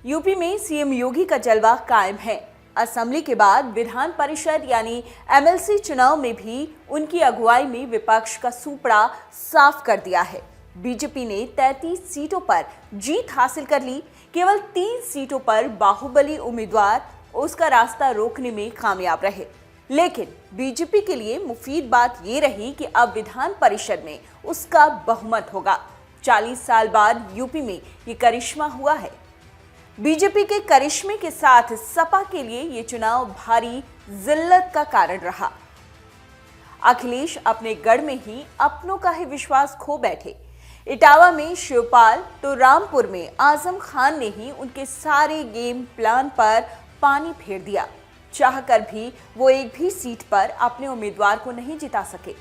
UP में CM योगी का जलवा कायम है। असेंबली के बाद विधान परिषद यानी एमएलसी चुनाव में भी उनकी अगुवाई में विपक्ष का सूपड़ा साफ कर दिया है। बीजेपी ने 33 सीटों पर जीत हासिल कर ली। केवल 3 सीटों पर बाहुबली उम्मीदवार उसका रास्ता रोकने में कामयाब रहे। लेकिन बीजेपी के लिए मुफीद बात ये रही कि अब विधान परिषद में उसका बहुमत होगा। 40 साल बाद यूपी में ये करिश्मा हुआ है। बीजेपी के करिश्मे के साथ सपा के लिए ये चुनाव भारी जिल्लत का कारण रहा। अखिलेश अपने गढ़ में ही अपनों का ही विश्वास खो बैठे। इटावा में शिवपाल तो रामपुर में आजम खान ने ही उनके सारे गेम प्लान पर पानी फेर दिया। चाहकर भी वो एक भी सीट पर अपने उम्मीदवार को नहीं जिता सके।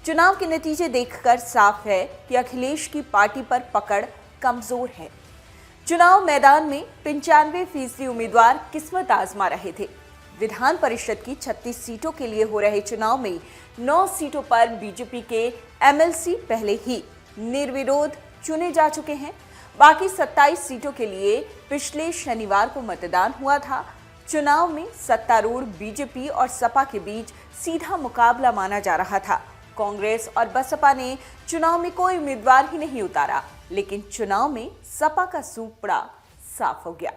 चुनाव के नतीजे देखकर साफ है कि अखिलेश की पार्टी पर पकड़ कमजोर है। चुनाव मैदान में 95% उम्मीदवार किस्मत आजमा रहे थे। विधान परिषद की 36 सीटों के लिए हो रहे चुनाव में 9 सीटों पर बीजेपी के एमएलसी पहले ही निर्विरोध चुने जा चुके हैं। बाकी 27 सीटों के लिए पिछले शनिवार को मतदान हुआ था। चुनाव में सत्तारूढ़ बीजेपी और सपा के बीच सीधा मुकाबला माना जा रहा था। कांग्रेस और बसपा ने चुनाव में कोई उम्मीदवार ही नहीं उतारा, लेकिन चुनाव में सपा का सूपड़ा साफ हो गया।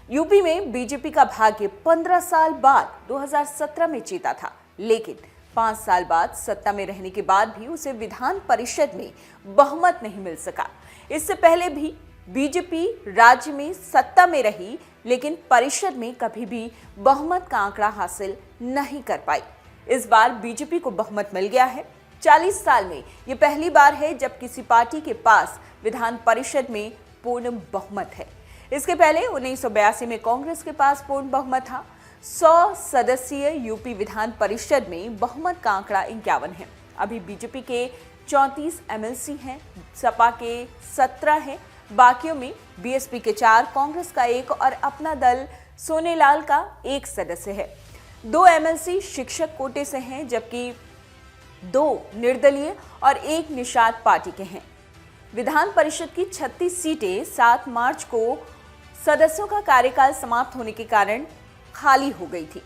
यूपी में बीजेपी का भाग्य 15 साल बाद 2017 में जीता था, लेकिन 5 साल बाद सत्ता में रहने के बाद भी उसे विधान परिषद में बहुमत नहीं मिल सका। इससे पहले भी बीजेपी राज्य में सत्ता में रही, लेकिन परिषद में कभी भी बहुमत का आंकड़ा हासिल नहीं कर पाई। इस बार बीजेपी को बहुमत मिल गया है। 40 साल में ये पहली बार है जब किसी पार्टी के पास विधान परिषद में पूर्ण बहुमत है। इसके पहले 1982 में कांग्रेस के पास पूर्ण बहुमत था। 100 सदस्यीय यूपी विधान परिषद में बहुमत का आंकड़ा 51 है। अभी बीजेपी के 34 एमएलसी हैं, सपा के 17 हैं, बाकियों में बीएसपी के 4, कांग्रेस का 1 और अपना दल सोनेलाल का 1 सदस्य है। 2 एमएलसी शिक्षक कोटे से हैं, जबकि 2 निर्दलीय और 1 निषाद पार्टी के हैं। विधान परिषद की 36 सीटें 7 मार्च को सदस्यों का कार्यकाल समाप्त होने के कारण खाली हो गई थी।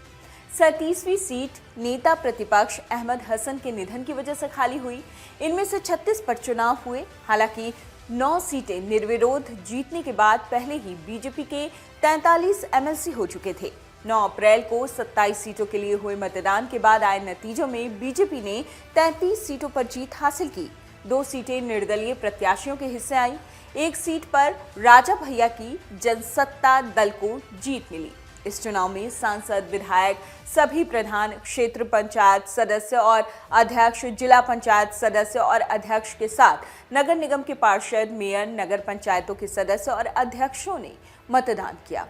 37वीं सीट नेता प्रतिपक्ष अहमद हसन के निधन की वजह से खाली हुई। इनमें से 36 पर चुनाव हुए। हालांकि 9 सीटें निर्विरोध जीतने के बाद पहले ही बीजेपी के 43 एमएलसी हो चुके थे। 9 अप्रैल को 27 सीटों के लिए हुए मतदान के बाद आए नतीजों में बीजेपी ने 33 सीटों पर जीत हासिल की। 2 सीटें निर्दलीय प्रत्याशियों के हिस्से आई। 1 सीट पर राजा भैया की जनसत्ता दल को जीत मिली। इस चुनाव में सांसद, विधायक, सभी प्रधान, क्षेत्र पंचायत सदस्य और अध्यक्ष, जिला पंचायत सदस्य और अध्यक्ष के साथ नगर निगम के पार्षद, मेयर, नगर पंचायतों के सदस्य और अध्यक्षों ने मतदान किया।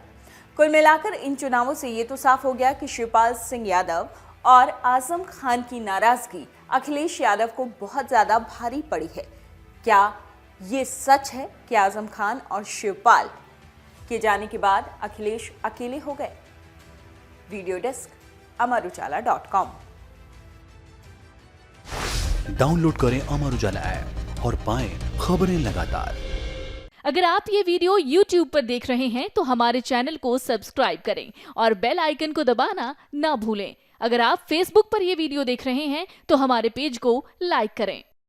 कुल मिलाकर इन चुनावों से ये तो साफ हो गया कि शिवपाल सिंह यादव और आजम खान की नाराजगी अखिलेश यादव को बहुत ज्यादा भारी पड़ी है। क्या ये सच है कि आजम खान और शिवपाल के जाने के बाद अखिलेश अकेले हो गए? Video desk amarujala.com। डाउनलोड करें अमर उजाला ऐप और पाएं खबरें लगातार। अगर आप ये वीडियो YouTube पर देख रहे हैं तो हमारे चैनल को सब्सक्राइब करें और बेल आइकन को दबाना ना भूलें। अगर आप Facebook पर ये वीडियो देख रहे हैं तो हमारे पेज को लाइक करें।